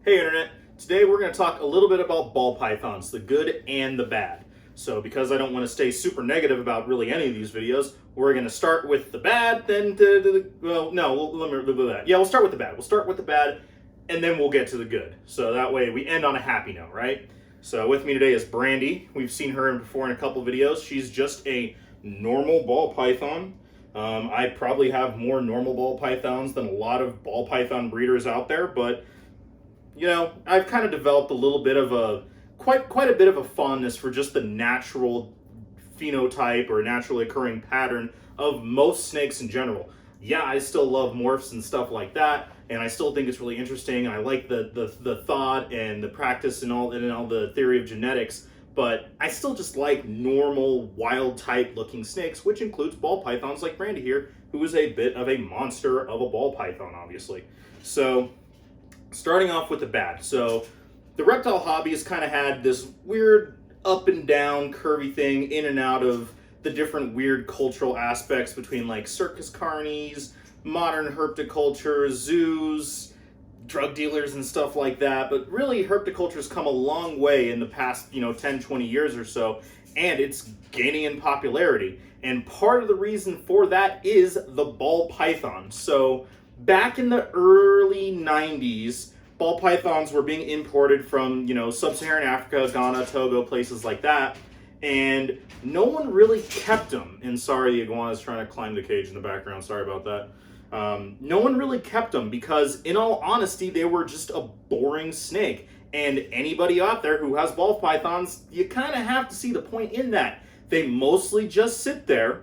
Hey Internet, today we're going to talk a little bit about ball pythons, the good and the bad. So because I don't want to stay super negative about really any of these videos, we're going to start with the bad, then we'll start with the bad. We'll start with the bad, and then we'll get to the good. So that way we end on a happy note, right? So with me today is Brandy. We've seen her before in a couple videos. She's just a normal ball python. I probably have more normal ball pythons than a lot of ball python breeders out there, but you know, I've kind of developed a little bit of a quite a bit of a fondness for just the natural phenotype or naturally occurring pattern of most snakes in general. Yeah, I still love morphs and stuff like that, and I still think it's really interesting, and I like the thought and the practice and all the theory of genetics, but I still just like normal wild type looking snakes, which includes ball pythons like Brandy here, who is a bit of a monster of a ball python, obviously. So starting off with the bad. So the reptile hobby has kind of had this weird up and down curvy thing in and out of the different weird cultural aspects between like circus carnies, modern herpetoculture, zoos, drug dealers and stuff like that. But really herpetoculture's come a long way in the past, 10, 20 years or so, and it's gaining in popularity. And part of the reason for that is the ball python. So back in the early 90s, ball pythons were being imported from, sub-Saharan Africa, Ghana, Togo, places like that, and no one really kept them. And sorry, the iguana's trying to climb the cage in the background, sorry about that. No one really kept them because, in all honesty, they were just a boring snake. And anybody out there who has ball pythons, you kind of have to see the point in that. They mostly just sit there.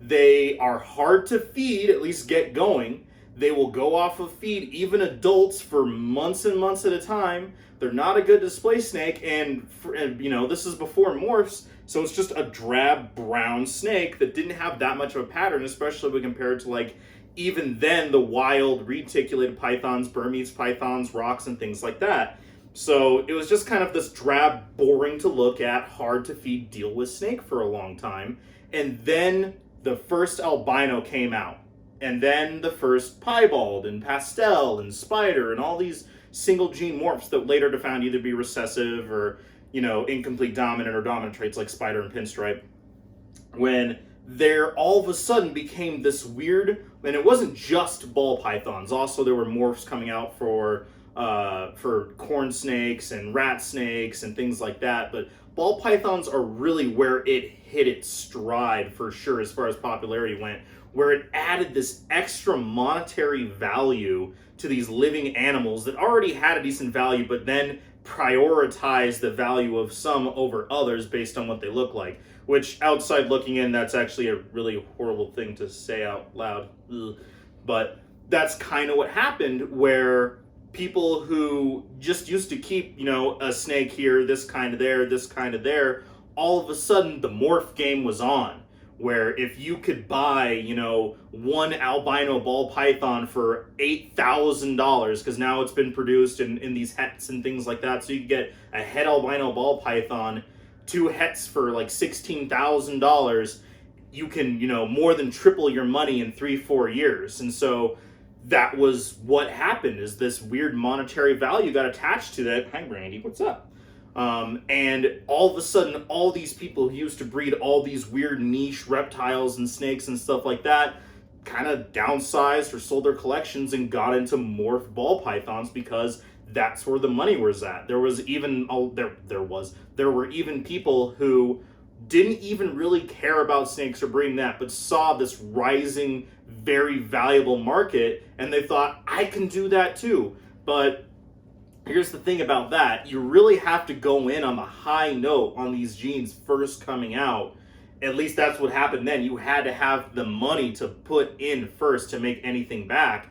They are hard to feed, at least get going. They will go off of feed, even adults, for months and months at a time. They're not a good display snake, and this is before morphs, so it's just a drab brown snake that didn't have that much of a pattern, especially when compared to even then the wild reticulated pythons, Burmese pythons, rocks, and things like that. So it was just kind of this drab, boring to look at, hard to feed, deal with snake for a long time. And then the first albino came out. And then the first piebald and pastel and spider and all these single gene morphs that later to found either be recessive or, incomplete dominant or dominant traits like spider and pinstripe. When there all of a sudden became this weird, and it wasn't just ball pythons. Also, there were morphs coming out for corn snakes and rat snakes and things like that. But ball pythons are really where it hit its stride for sure as far as popularity went, where it added this extra monetary value to these living animals that already had a decent value, but then prioritized the value of some over others based on what they look like. Which, outside looking in, that's actually a really horrible thing to say out loud. Ugh. But that's kind of what happened, where people who just used to keep, a snake here, this kind of there, all of a sudden the morph game was on. Where if you could buy, one albino ball python for $8,000, because now it's been produced in these hets and things like that, so you could get a het albino ball python, 2 hets for like $16,000, you can, more than triple your money in 3-4 years. And so that was what happened, is this weird monetary value got attached to that. Hi, Brandy, what's up? And all of a sudden, all these people who used to breed all these weird niche reptiles and snakes and stuff like that kind of downsized or sold their collections and got into morph ball pythons because that's where the money was at. There was even there were even people who didn't even really care about snakes or breeding that, but saw this rising, very valuable market, and they thought, I can do that too. But here's the thing about that. You really have to go in on the high note on these genes first coming out. At least that's what happened then. You had to have the money to put in first to make anything back,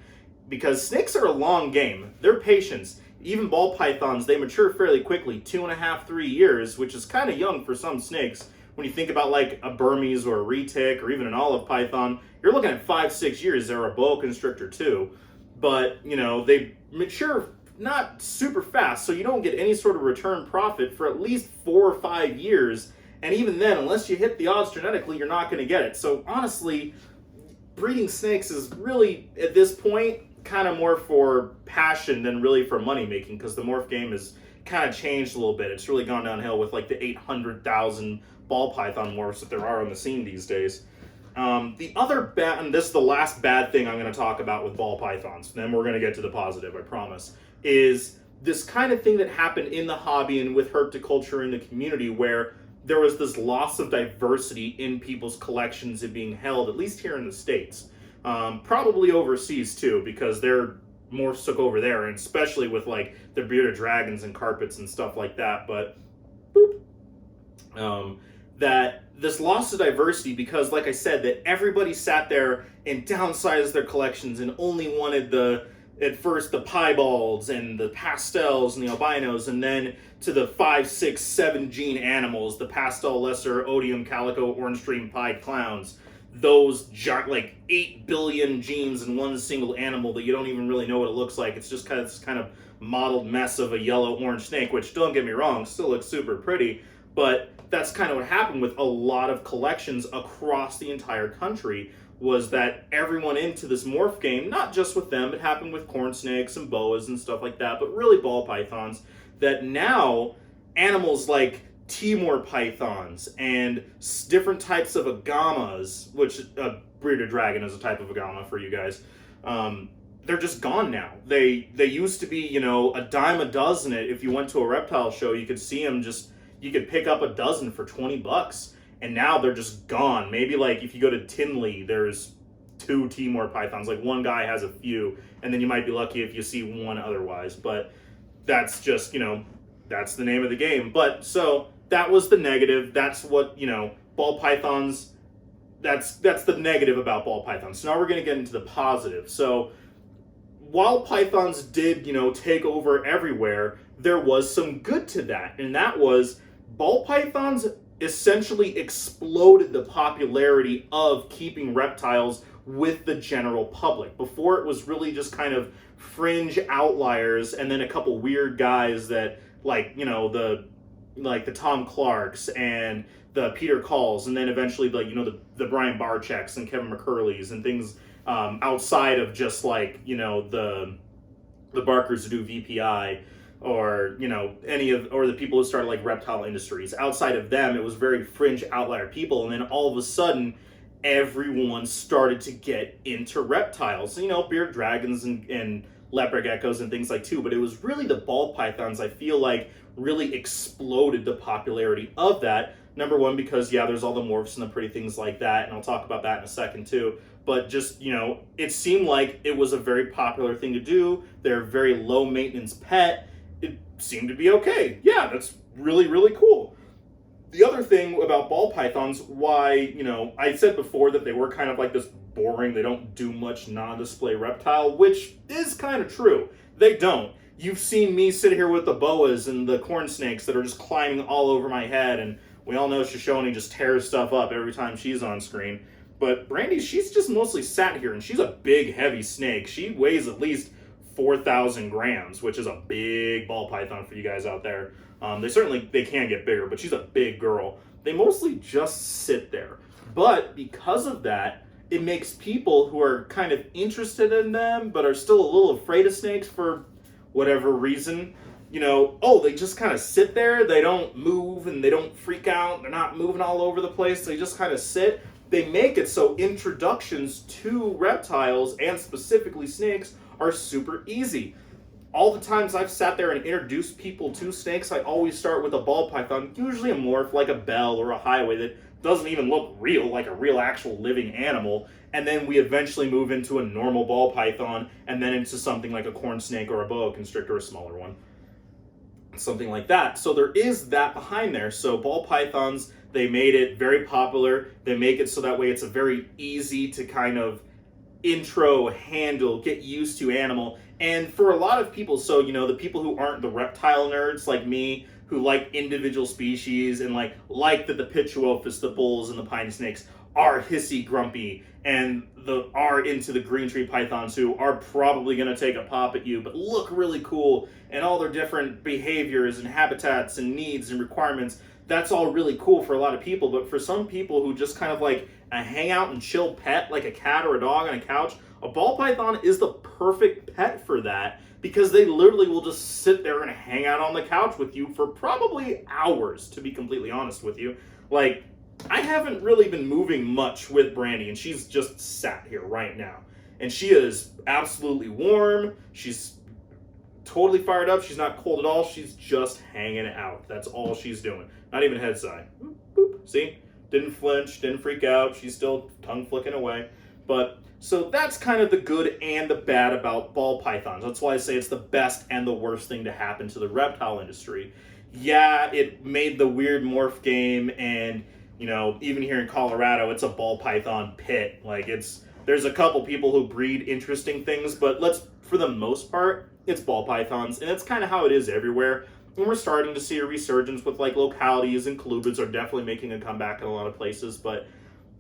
because snakes are a long game. They're patience. Even ball pythons, they mature fairly quickly, 2.5, 3 years, which is kind of young for some snakes. When you think about like a Burmese or a retic or even an olive python, you're looking at 5-6 years. They're a boa constrictor too. But, they mature not super fast, so you don't get any sort of return profit for at least 4 or 5 years. And even then, unless you hit the odds genetically, you're not going to get it. So honestly, breeding snakes is really, at this point, kind of more for passion than really for money making, because the morph game has kind of changed a little bit. It's really gone downhill with like the 800,000 ball python morphs that there are on the scene these days. The other bad, and this is the last bad thing I'm going to talk about with ball pythons, then we're going to get to the positive, I promise, is this kind of thing that happened in the hobby and with herpetoculture in the community, where there was this loss of diversity in people's collections and being held, at least here in the States. Probably overseas too, because their morphs took over there, and especially with like the bearded dragons and carpets and stuff like that. But boop. That this loss of diversity, because like I said, that everybody sat there and downsized their collections and only wanted at first the piebalds and the pastels and the albinos, and then to the 5, 6, 7 gene animals, the pastel, lesser, odium, calico, orange stream pied clowns. Those like 8 billion genes in one single animal that you don't even really know what it looks like. It's just kind of modeled mess of a yellow-orange snake, which, don't get me wrong, still looks super pretty, but that's kind of what happened with a lot of collections across the entire country, was that everyone into this morph game, not just with them, it happened with corn snakes and boas and stuff like that, but really ball pythons, that now animals like Timor pythons and different types of agamas, which a bearded dragon is a type of agama for you guys, they're just gone now. They used to be, you know, a dime a dozen. If you went to a reptile show, you could see them you could pick up a dozen for $20. And now they're just gone. Maybe like if you go to Tinley, there's 2 Timor pythons. Like one guy has a few, and then you might be lucky if you see one otherwise. But that's just, you know, that's the name of the game. But so that was the negative. That's what, you know, ball pythons, that's the negative about ball pythons. So now we're going to get into the positive. So while pythons did, you know, take over everywhere, there was some good to that. And that was ball pythons essentially exploded the popularity of keeping reptiles with the general public. Before, it was really just kind of fringe outliers, and then a couple weird guys that, like, you know, the Tom Clarks and the Peter Calls, and then eventually, like, you know, the Brian Barcheks and Kevin McCurleys and things outside of just, like, you know, the Barkers who do VPI, or, you know, or the people who started like Reptile Industries. Outside of them, it was very fringe outlier people, and then all of a sudden, everyone started to get into reptiles. You know, bearded dragons and leopard geckos and things like too, but it was really the ball pythons, I feel like, really exploded the popularity of that. Number one, because, yeah, there's all the morphs and the pretty things like that, and I'll talk about that in a second too. But just, you know, it seemed like it was a very popular thing to do. They're a very low maintenance pet. It seemed to be okay. Yeah, that's really, really cool. The other thing about ball pythons, why, you know, I said before that they were kind of like this boring, they don't do much non-display reptile, which is kind of true. They don't. You've seen me sit here with the boas and the corn snakes that are just climbing all over my head, and we all know Shoshone just tears stuff up every time she's on screen. But Brandy, she's just mostly sat here, and she's a big, heavy snake. She weighs at least 4,000 grams, which is a big ball python for you guys out there. They can get bigger, but she's a big girl. They mostly just sit there. But because of that, it makes people who are kind of interested in them, but are still a little afraid of snakes for whatever reason, you know, oh, they just kind of sit there. They don't move and they don't freak out. They're not moving all over the place. They just kind of sit. They make it so introductions to reptiles, and specifically snakes, are super easy. All the times I've sat there and introduced people to snakes, I always start with a ball python, usually a morph like a bell or a highway that doesn't even look real, like a real actual living animal, and then we eventually move into a normal ball python, and then into something like a corn snake or a boa constrictor, a smaller one. Something like that. So there is that behind there. So ball pythons, they made it very popular. They make it so that way it's a very easy to kind of intro, handle, get used to animal. And for a lot of people, so, you know, the people who aren't the reptile nerds like me, who like individual species and like that the Pituophis, the bulls, and the pine snakes are hissy, grumpy, and are into the green tree pythons, who are probably going to take a pop at you, but look really cool, and all their different behaviors and habitats and needs and requirements. That's all really cool for a lot of people, but for some people who just kind of like a hang out and chill pet, like a cat or a dog on a couch, A ball python is the perfect pet for that because they literally will just sit there and hang out on the couch with you for probably hours, to be completely honest with you. Like, I haven't really been moving much with Brandy, and she's just sat here right now. And she is absolutely warm. She's totally fired up. She's not cold at all. She's just hanging out. That's all she's doing. Not even head side. Boop, boop. See? Didn't flinch, didn't freak out. She's still tongue flicking away. But so that's kind of the good and the bad about ball pythons. That's why I say it's the best and the worst thing to happen to the reptile industry. Yeah, it made the weird morph game, and you know, even here in Colorado, it's a ball python pit. Like, there's a couple people who breed interesting things, but for the most part, it's ball pythons, and it's kind of how it is everywhere. And we're starting to see a resurgence with like localities, and colubrids are definitely making a comeback in a lot of places. But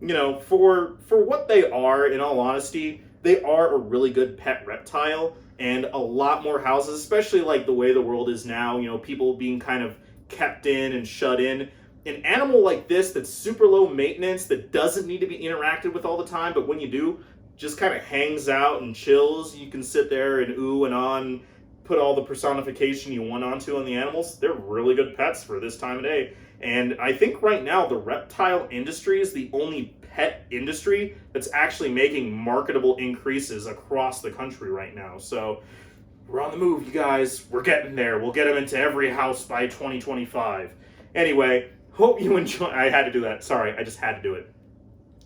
you know, for what they are, in all honesty, they are a really good pet reptile, and a lot more houses, especially like the way the world is now, you know, people being kind of kept in and shut in. An animal like this that's super low maintenance, that doesn't need to be interacted with all the time, but when you do, just kind of hangs out and chills. You can sit there and ooh and on, put all the personification you want onto on the animals. They're really good pets for this time of day. And I think right now the reptile industry is the only pet industry that's actually making marketable increases across the country right now. So we're on the move, you guys. We're getting there. We'll get them into every house by 2025. Anyway, hope you enjoy. I had to do that. Sorry, I just had to do it.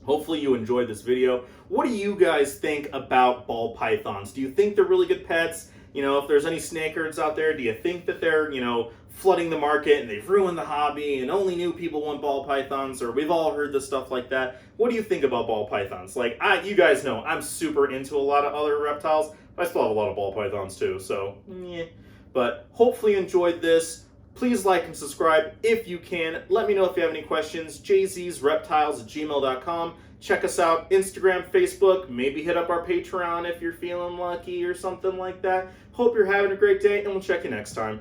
Hopefully you enjoyed this video. What do you guys think about ball pythons? Do you think they're really good pets? You know, if there's any snakeherds out there, do you think that they're, you know, flooding the market and they've ruined the hobby and only new people want ball pythons, or we've all heard the stuff like that? What do you think about ball pythons? Like, you guys know I'm super into a lot of other reptiles, but I still have a lot of ball pythons too, so, yeah. But hopefully you enjoyed this. Please like and subscribe if you can. Let me know if you have any questions. jzreptiles@gmail.com. Check us out, Instagram, Facebook. Maybe hit up our Patreon if you're feeling lucky or something like that. Hope you're having a great day, and we'll check you next time.